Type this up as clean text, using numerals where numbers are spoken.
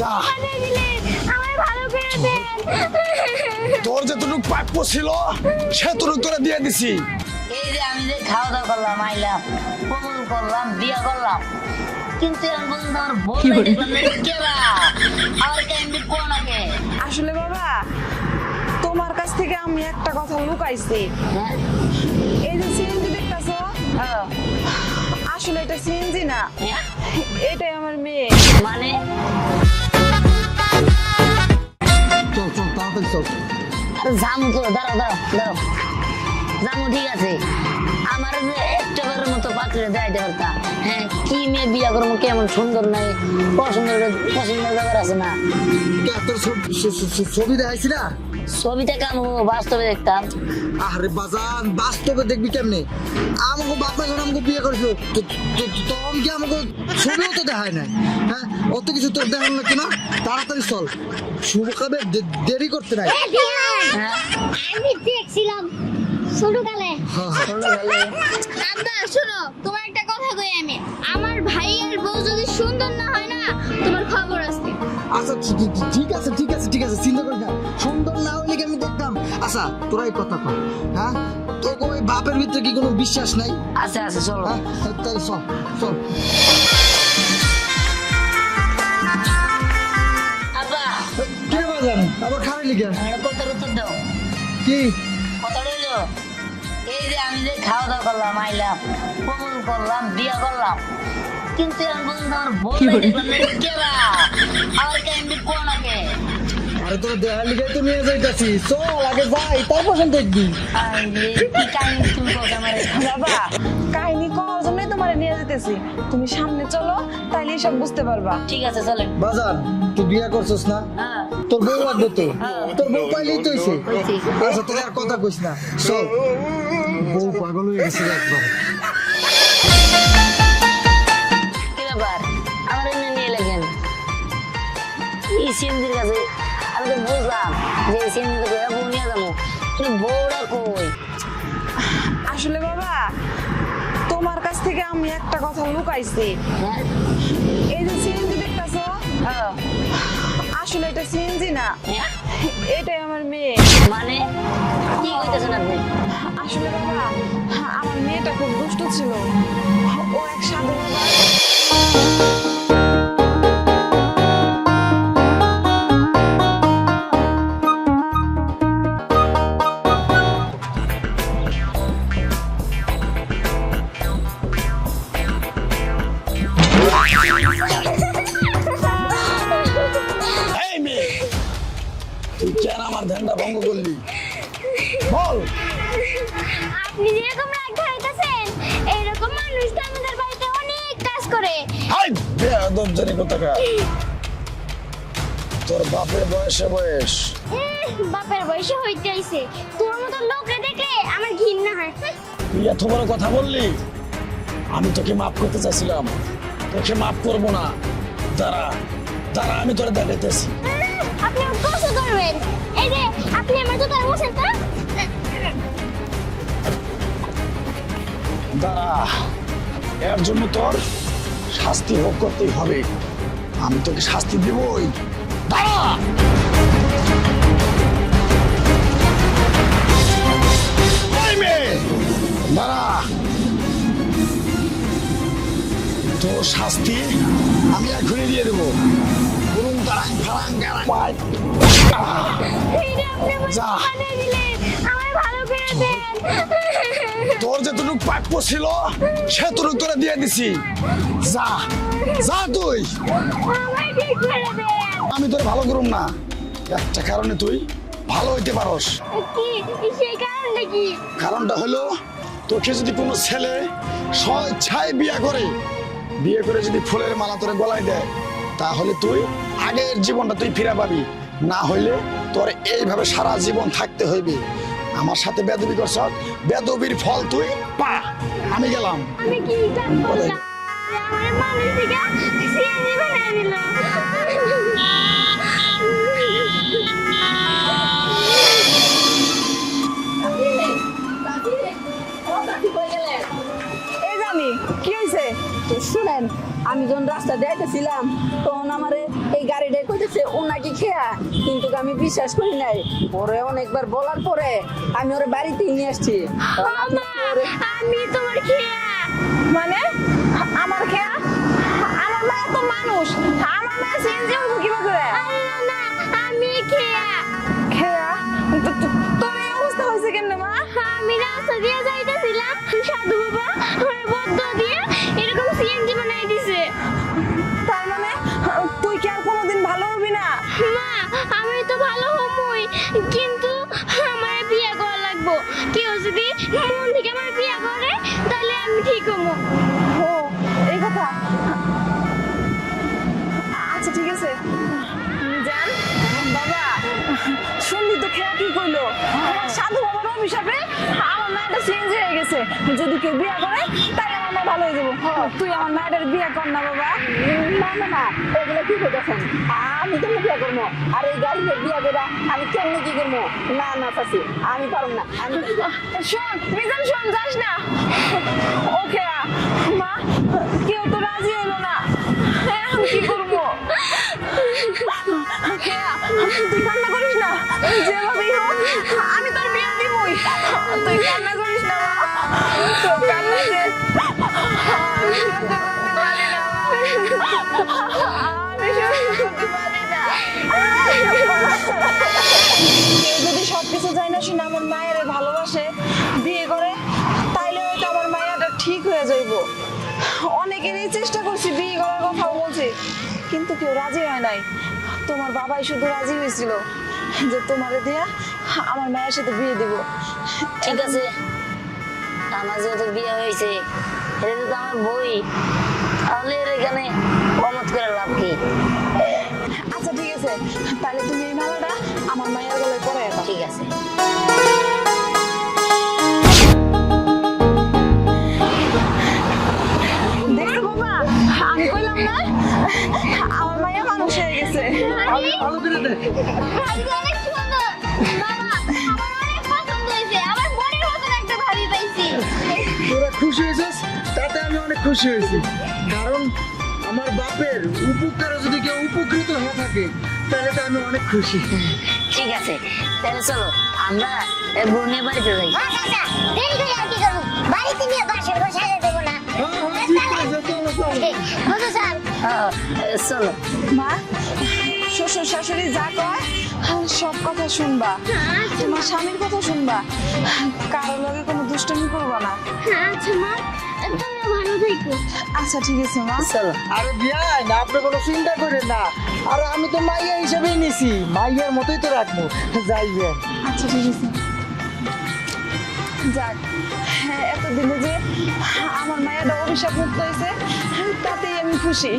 যা আমায় ভালো করে দেন। তোর যেটুকু প্রাপ্য ছিল সেটুকু তোরে দিয়ে দিছি। এই যে আমি যে খাওয়া দাওয়া করলাম, আইলাম, কবুল করলাম, বিয়া করলাম, কিন্তু এখন পর্যন্ত আমার বউ দেখলাম না। কেলা আমার কেমনি কোন আগে? আসলে বাবা তোমার কাছ থেকে আমি একটা কথা লুকাইছি। হ্যাঁ এই যে সিএনজি দেখতেছো, হ্যাঁ, আসলে এটা সিএনজি না, হ্যাঁ, এটাই আমার মেয়ে। মানে চল চল তাড়াতাড়ি চল। আরে জামু তো, দাঁড়াও দাঁড়াও দাঁড়াও, জামু ঠিক আছে, আমার যে একটাবারের মতো পাত্রে দেয় দেবতা। হ্যাঁ, কি মেয়ে বিয়া করবো, কেমন সুন্দর নাই, পছন্দের ব্যাপার আছে না। তোর ছবি দেখাইছি না? ছবিটা কেমন বাস্তবে দেখতাম। আরে বাজান, বাস্তবে দেখবি কেমনে? আমাকে বাপা যখন আমাকে বিয়ে করেছিল তখন কি আমাকে ছবিও তো দেখায় নাই। হ্যাঁ, অত কিছু তোর দেখানো লাগছে না। তাড়াতাড়ি চল, শুভ কাবে দেরি করতে নাই। হ্যাঁ, আমি দেখছিলাম ছোটকালে। ছোটবেলায় আব্বা শোনো, তোমার একটা কথা কই আমি। আমার ভাইয়ের বউ যদি সুন্দর না হয় না, তোমার খবর আছে। আচ্ছা ঠিক আছে ঠিক আছে ঠিক আছে, চিন্তা করিস না। সুন্দর না হইলে কি আমি দেখতাম? আচ্ছা তোরাই কথা কর। হ্যাঁ, তোকে ওই বাপের ভিতরে কি কোনো বিশ্বাস নাই? আছে আছে, চলো। হ্যাঁ, তাই চল চল। আব্বা কে বাজান আবার খারাই লিখে একটা কথার উত্তর দাও। কি? কথা রইলো, এই যে আমি যে খাওয়া দাওয়া করলাম, আইলাম, কবুল করলাম, বিয়া করলাম, কিন্তু এখন পর্যন্ত আমার বউ দেখলাম না। কেলা আমার কেমনি কোন আগে? আরে তোর দেখার লিখে তো নিয়ে যাইতাছি, চল আগে যাই, তারপর দেখবি। আরে কি কাহিনী তুমি কথা আমার? বাবা কাহিনী করার জন্যই তোমারে নিয়ে যেতেছি, তুমি সামনে চলো, তাইলে সব বুঝতে পারবা। ঠিক আছে চলেন। বাজার তুই বিয়া করছিস না? হ্যাঁ, তোর বউ লাগবে তো, হ্যাঁ। তোর বউ পাইলেই তো হইছে। হইছে। আচ্ছা তোর আর কথা কইস না, চল। বউ পাগল হয়ে গেছে একবার। কি ব্যাপার, আমার এমনি নিয়ে লেগেন এই সিএমজির কাছে? আমি তো বুঝলাম যে এই সিএমজি করে বউ নিয়ে যাবো, কিন্তু বউটা কই? আসলে বাবা তোমার কাছ থেকে আমি একটা কথা লুকাইছি। হ্যাঁ, এই যে সিএনজি দেখতেছো, হ্যাঁ, আসলে এটা সিএনজি না, হ্যাঁ, এটাই আমার মেয়ে। মানে কি কইতেছেন আপনি? আসলে বাবা আমার মেয়েটা খুব দুষ্ট ছিল, ও এক সাধু বাবা এই মেয়ে, তুই কেন আমার ধ্যানটা ভঙ্গ করলি বল? আপনি যেরকম রাগ ধরাইতেছেন, এইরকম মানুষ তো আমাদের বাড়িতে অনেক কাজ করে। হাই বেয়াদব জানি কোথাকার। তোর বাপের বয়সে বয়স। বাপের বয়সে হইতে আইছে, তোর মতো লোকরে দেখলে আমার ঘৃণা হয়। তুই এত বড় কথা বললি, আমি তোকে মাফ করতে চাইছিলাম, তোকে মাফ করবো না। দাঁড়া দাঁড়া, আমি তোরে দেখাইতেছি। আপনি আমার কষ্ট করবেন। এই যে আপনি আমার জুতার মোছেন তো। দাঁড়া, এর জন্য তোর শাস্তি ভোগ করতেই হবে। আমি তোকে শাস্তি দিবই। দাঁড়া। এই মেয়ে, দাঁড়া। তোর শাস্তি আমি এখনই দিয়ে দেবো। গুরুং দাঁড়াং ফারাং গারাং পাই। এই যে আপনি আমার যা। কানে দিলেন, আমায় ভালো করে দেন। তোর যেটুকু প্রাপ্য ছিল সেটুকু তোরে দিয়ে দিছি। যা যা তুই। আমায় ঠিক করে দেন। আমি তোরে ভালো করুম না, একটা কারণে তুই ভালো হইতে পারস। কি সেই কারণটা কি? কারণটা হলো, তোকে যদি কোনো ছেলে স্বেচ্ছায় বিয়ে করে যদি ফুলের মালা তোরে গলায় দেয়, তাহলে তুই আগের জীবনটা তুই ফিরে পাবি। না হইলে তোর এইভাবে সারা জীবন থাকতে হইবে। আমার সাথে বেদবি করছ, বেদবির ফল তুই পা। আমি গেলাম। আমি কি জানতাম না আমার মানুষ থেকে সিএনজি বানিয়ে দিল। এই জানি কি হয়েছে, শুনেন আমি যখন রাস্তা দেখতেছিলাম তখন আমার এই গাড়িটা কইতেছে ও নাকি খেয়া, কিন্তু আমি বিশ্বাস করি নাই। পরে অনেকবার বলার পরে আমি ওর বাড়িতে নিয়ে আসছি। তখন আপনি মা, কি ওরে- আমি তোমার খেয়া। মানে আমার খেয়া? আমার মায়ের তো মানুষ, আমার মায়ের সিএনজি হবো কিভাবে করে? আরে না, আমি খেয়া। খেয়া? তোর এই অবস্থা হয়েছে কেমনে মা? আমি রাস্তা দিয়ে যাইতেছিলাম, সাধু বাবা আমার বদ্ধ দিয়ে এরকম সিএনজি বানাই দিছে। তার মানে তুই কি আর কোনোদিন ভালো হবি না? মা, আমি তো ভালো হমই, কিন্তু আমার বিয়ে করা লাগবো। কেউ যদি মন থেকে আমার বিয়ে করে তাহলে আমি ঠিক হবো। ও এই কথা। আচ্ছা ঠিক আছে জান। বাবা শুনলি তো খেয়া কি কইলো? সাধু বাবার অভিশাপে আমার মায়েরটা চেঞ্জ হয়ে গেছে। যদি কেউ বিয়ে করে তাহলে আমার মা ভালো হয়ে যাবো। তুই আমার মায়ের বিয়ে কর না বাবা। না না না, এগুলো কি করতেছেন? আমি কেমন বিয়া করবো? আর এই গাড়ি বিয়া করে আমি কেমনি কি করবো? না না চাচি, আমি পারব না। আমি শোন মিজান, শোন যাস না। ওকে মা, কেউ তো রাজি হলো না, এখন কি করবো? খেয়া, তুই কান্না করিস না, যেভাবেই হোক আমি তোর বিয়ে দিবই। তুই কান্না করিস না মা, তোর কান্না যে আমি সহ্য করতে পারি না মা। আমি সহ্য করতে পারি না। কেউ যদি সবকিছু যায় না শুনে আমার মায়ের ভালোবাসে, বিয়ে করে, তাইলে হয়তো আমার মায়াটা ঠিক হয়ে যাইব। অনেকেরই চেষ্টা করছি, বিয়ে করার কথাও বলছি, কিন্তু কেউ রাজি হয় নাই। তোমার বাবাই শুধু রাজি হয়েছিল যে তোমারে দিয়া আমার মায়ের সাথে বিয়ে দিব। ঠিক আছে, আমার যেহেতু বিয়ে হয়েছে, এটা তো আমার বই, তাহলে এর এখানে অমত করে লাভ কি? আচ্ছা ঠিক আছে, তাহলে তুমি এই মালাটা আমার মায়ের গলায় পরে দাও। ঠিক আছে। দেখছো বাবা, আমি কইলাম না আমার মায়া মানুষ হয়ে গেছে। ভালো করে দেখ। ভাবি অনেক সুন্দর। বাবা, আমার অনেক পছন্দ হয়েছে। আমার বোনের মতন একটা ভাবি পাইছি। তোরা খুশি হয়েছিস, তাতে আমি অনেক খুশি হয়েছি। কারণ আমার বাপের উপকারে যদি কেউ উপকৃত হয়ে থাকে তাহলে তো আমি অনেক খুশি। ঠিক আছে, তাহলে চলো আমরা বোনের বাড়িতে যাই। দেরি করে আর কি করবো? বাড়িতে নিয়ে বাসর ঘর সাজা দেবো না। ঠিক আছে, চলো চলো। বুঝো স্যার? চলো। মা, শ্বশুর শাশুড়ি যা কয় সব কথা শুনবা, তোমার স্বামীর কথা শুনবা, কারোর লগে কোনো দুষ্টুমি করবা না। আচ্ছা মা, তুমিও ভালো থেকো। আচ্ছা ঠিক আছে মা। চলো। আরে বিয়াই না, আপনি কোনো চিন্তা করেন না। আরে আমি তো মাইয়া হিসেবেই নিছি, মাইয়ার মতোই তো রাখবো। যাইবেন। আচ্ছা ঠিক আছে। যাক, হ্যাঁ এতদিনে যে আমার মায়ের অভিশাপ মুক্ত হয়েছে তাতেই আমি খুশি।